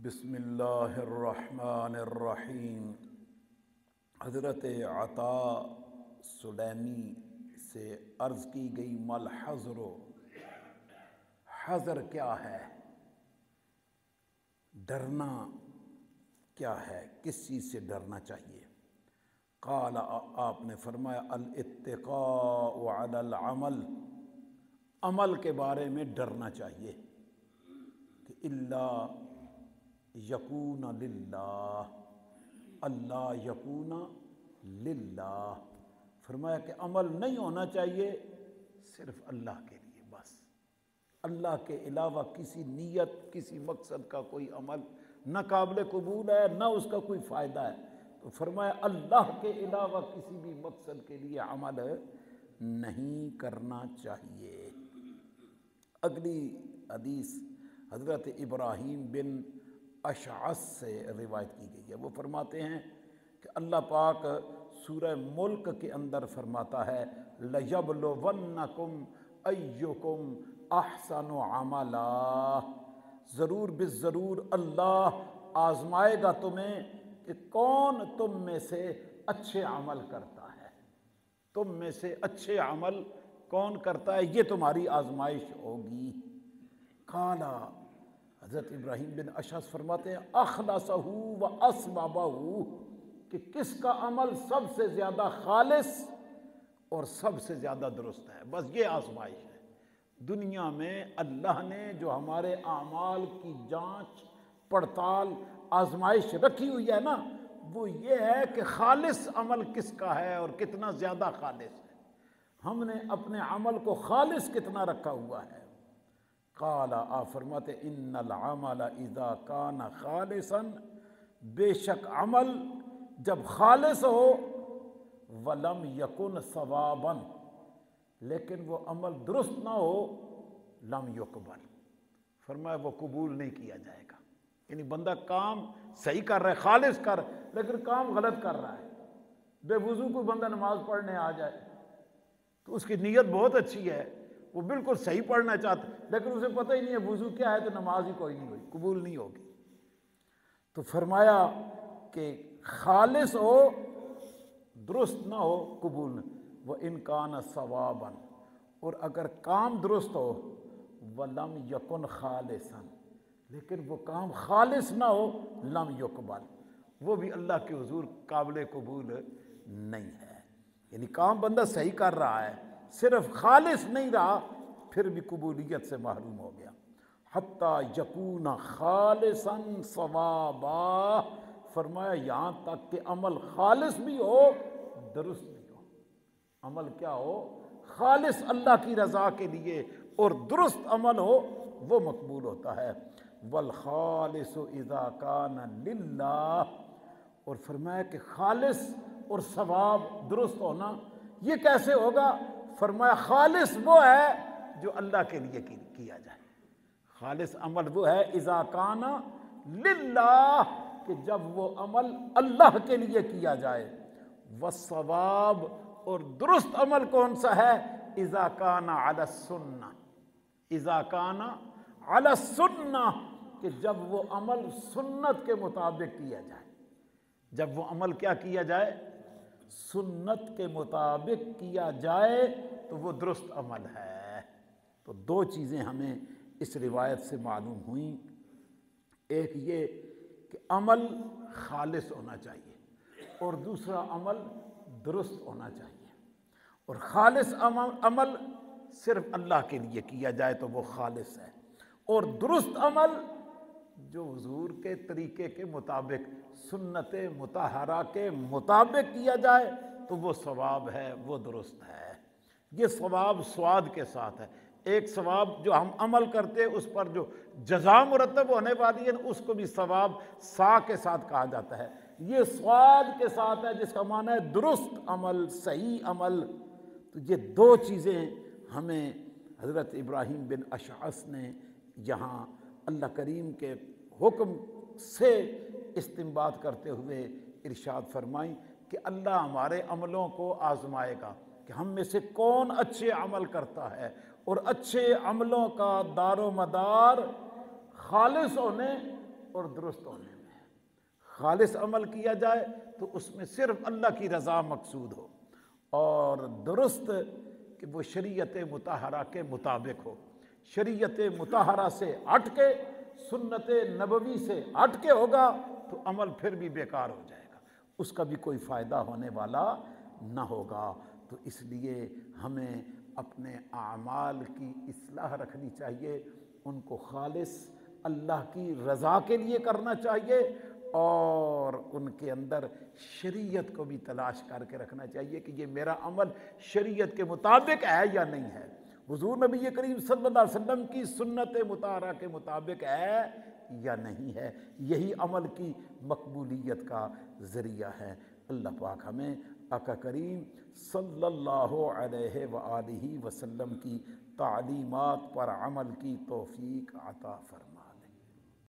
بسم اللہ الرحمن الرحیم۔ حضرت عطا سلیمی سے عرض کی گئی مل حذر، حذر کیا ہے، ڈرنا کیا ہے، کس چیز سے ڈرنا چاہیے؟ قال، آپ نے فرمایا الاتقاء علی العمل، عمل کے بارے میں ڈرنا چاہیے کہ اللہ یکون للہ، اللہ یکون للہ، فرمایا کہ عمل نہیں ہونا چاہیے صرف اللہ کے لیے بس، اللہ کے علاوہ کسی نیت کسی مقصد کا کوئی عمل نہ قابل قبول ہے نہ اس کا کوئی فائدہ ہے۔ تو فرمایا اللہ کے علاوہ کسی بھی مقصد کے لیے عمل نہیں کرنا چاہیے۔ اگلی حدیث حضرت ابراہیم بن اشعث سے روایت کی گئی ہے، وہ فرماتے ہیں کہ اللہ پاک سورہ ملک کے اندر فرماتا ہے لَيَبْلُوَنَّكُمْ أَيُّكُمْ أَحْسَنُ عَمَلًا، ضرور بالضرور اللہ آزمائے گا تمہیں کہ کون تم میں سے اچھے عمل کرتا ہے، تم میں سے اچھے عمل کون کرتا ہے، یہ تمہاری آزمائش ہوگی۔ قال، حضرت ابراہیم بن اشعث فرماتے ہیں اخلصہ و اصوبہ، کہ کس کا عمل سب سے زیادہ خالص اور سب سے زیادہ درست ہے، بس یہ آزمائش ہے۔ دنیا میں اللہ نے جو ہمارے اعمال کی جانچ پڑتال آزمائش رکھی ہوئی ہے نا، وہ یہ ہے کہ خالص عمل کس کا ہے اور کتنا زیادہ خالص ہے، ہم نے اپنے عمل کو خالص کتنا رکھا ہوا ہے۔ قال، آپ فرماتے ان العمل اذا کان خالصا، بے شک عمل جب خالص ہو، ولم یکن ثوابا، لیکن وہ عمل درست نہ ہو، لم یقبل، فرمایا وہ قبول نہیں کیا جائے گا۔ یعنی بندہ کام صحیح کر رہا ہے، خالص کر، لیکن کام غلط کر رہا ہے۔ بے وضو کوئی بندہ نماز پڑھنے آ جائے تو اس کی نیت بہت اچھی ہے، وہ بالکل صحیح پڑھنا چاہتا، لیکن اسے پتہ ہی نہیں ہے وضو کیا ہے، تو نماز ہی کوئی نہیں ہوئی، قبول نہیں ہوگی۔ تو فرمایا کہ خالص ہو، درست نہ ہو، قبول نہیں۔ وَإِنْ كَانَ صَوَابًا، اور اگر کام درست ہو، وَلَمْ يَكُنْ خَالِصًا، لیکن وہ کام خالص نہ ہو، لم یقبل، وہ بھی اللہ کے حضور قابل قبول نہیں ہے۔ یعنی کام بندہ صحیح کر رہا ہے، صرف خالص نہیں رہا، پھر بھی قبولیت سے محروم ہو گیا۔ حتیٰ یکون خالصا صوابا، فرمایا یہاں تک کہ عمل خالص بھی ہو، درست بھی ہو۔ عمل کیا ہو؟ خالص اللہ کی رضا کے لیے اور درست عمل ہو، وہ مقبول ہوتا ہے۔ والخالص اذا کان للہ، اور فرمایا کہ خالص اور ثواب درست ہونا یہ کیسے ہوگا؟ فرمایا خالص وہ ہے جو اللہ کے لیے کیا جائے، خالص عمل وہ ہے اذا کان للہ، کہ جب وہ عمل اللہ کے لیے کیا جائے۔ والثواب، اور درست عمل کون سا ہے؟ اذا کان علی السنہ، اذا کان علی السنہ، کہ جب وہ عمل سنت کے مطابق کیا جائے، جب وہ عمل کیا کیا جائے؟ سنت کے مطابق کیا جائے تو وہ درست عمل ہے۔ تو دو چیزیں ہمیں اس روایت سے معلوم ہوئیں، ایک یہ کہ عمل خالص ہونا چاہیے، اور دوسرا عمل درست ہونا چاہیے۔ اور خالص عمل صرف اللہ کے لیے کیا جائے تو وہ خالص ہے، اور درست عمل جو حضور کے طریقے کے مطابق سنت مطہرہ کے مطابق کیا جائے تو وہ ثواب ہے، وہ درست ہے۔ یہ ثواب سواد کے ساتھ ہے، ایک ثواب جو ہم عمل کرتے اس پر جو جزا مرتب ہونے والی ہے اس کو بھی ثواب سا کے ساتھ کہا جاتا ہے، یہ سواد کے ساتھ ہے جس کا معنی ہے درست عمل، صحیح عمل۔ تو یہ دو چیزیں ہمیں حضرت ابراہیم بن اشعث نے یہاں اللہ کریم کے حکم سے استنباط کرتے ہوئے ارشاد فرمائیں کہ اللہ ہمارے عملوں کو آزمائے گا کہ ہم میں سے کون اچھے عمل کرتا ہے، اور اچھے عملوں کا دار و مدار خالص ہونے اور درست ہونے میں ہے۔ خالص عمل کیا جائے تو اس میں صرف اللہ کی رضا مقصود ہو، اور درست کہ وہ شریعت مطہرہ کے مطابق ہو۔ شریعت مطہرہ سے ہٹ کے، سنت نبوی سے ہٹ کے ہوگا تو عمل پھر بھی بیکار ہو جائے گا، اس کا بھی کوئی فائدہ ہونے والا نہ ہوگا۔ تو اس لیے ہمیں اپنے اعمال کی اصلاح رکھنی چاہیے، ان کو خالص اللہ کی رضا کے لیے کرنا چاہیے، اور ان کے اندر شریعت کو بھی تلاش کر کے رکھنا چاہیے کہ یہ میرا عمل شریعت کے مطابق ہے یا نہیں ہے، حضور نبی کریم صلی اللہ علیہ وسلم کی سنت مطہرہ کے مطابق ہے یا نہیں ہے۔ یہی عمل کی مقبولیت کا ذریعہ ہے۔ اللہ پاک ہمیں آقا کریم صلی اللہ علیہ وآلہ وسلم کی تعلیمات پر عمل کی توفیق عطا فرمائے۔